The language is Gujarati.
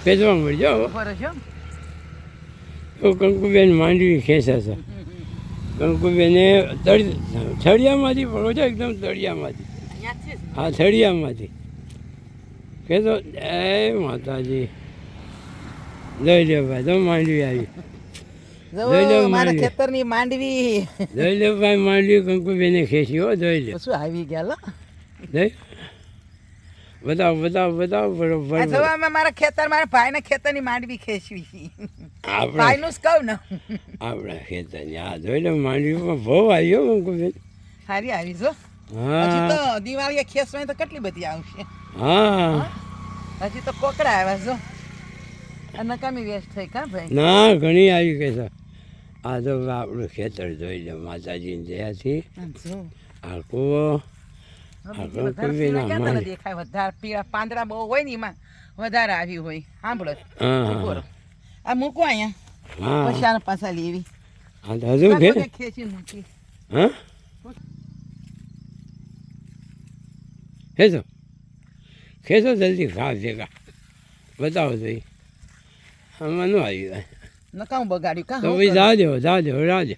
ખેંચવા મળજો ઉપર છો તો કંકુબેન માંડવી ખેંચે છે કંકુબેને થળિયામાંથી પડો છો એકદમ તળિયામાંથી અહીંયાથી જ હા થળિયામાંથી કહેતો જય માતાજી લઈ લે ભાઈ તો માંડવી આવી જો મારા ખેતરની માંડવી લઈ લે ભાઈ માંડવી કંકુબેને ખેંચી હો જોઈ લે શું આવી ગયા લો જઈ બતાવો બતાવો બતાવો બરોબર આ જો અમે મારા ખેતર મારા ભાઈના ખેતરની માંડવી ખેંચવી આપણા ભાઈનું જ કહું ને આપણા ખેતરની હા જોઈ લે માંડવીમાં બહુ આવ્યો કંકુબેન સારી આવી જો હજી હા તો દિવાળીએ ખેંચવાની તો કેટલી બધી આવશે હા હજી તો કોકડા આવ્યા જો આ નકામી વેસ્ટ થઈ કા ભાઈ ના ઘણી આવી કે છે આ તો આપણું ખેતર જોઈ લે માતાજીની દયાથી આમ જો આ કૂવો બીજી વધારે પીળા ક્યાં તને દેખાય વધારે પીળા પાંદડા બહુ હોય ને એમાં વધારે આવી હોય સાંભળો હા બોલો આ મૂકો અહીંયા હા પછી આને પાછા લેવી હા તો હજુ કે ખેંચી મૂકી હા ખેંચો ખેંચો જલ્દી ખા ભેગા બતાવો તો આમાં ન આવી નકામ બગાડ્યું કા તો ભાઈ જાજો જાજો રાજો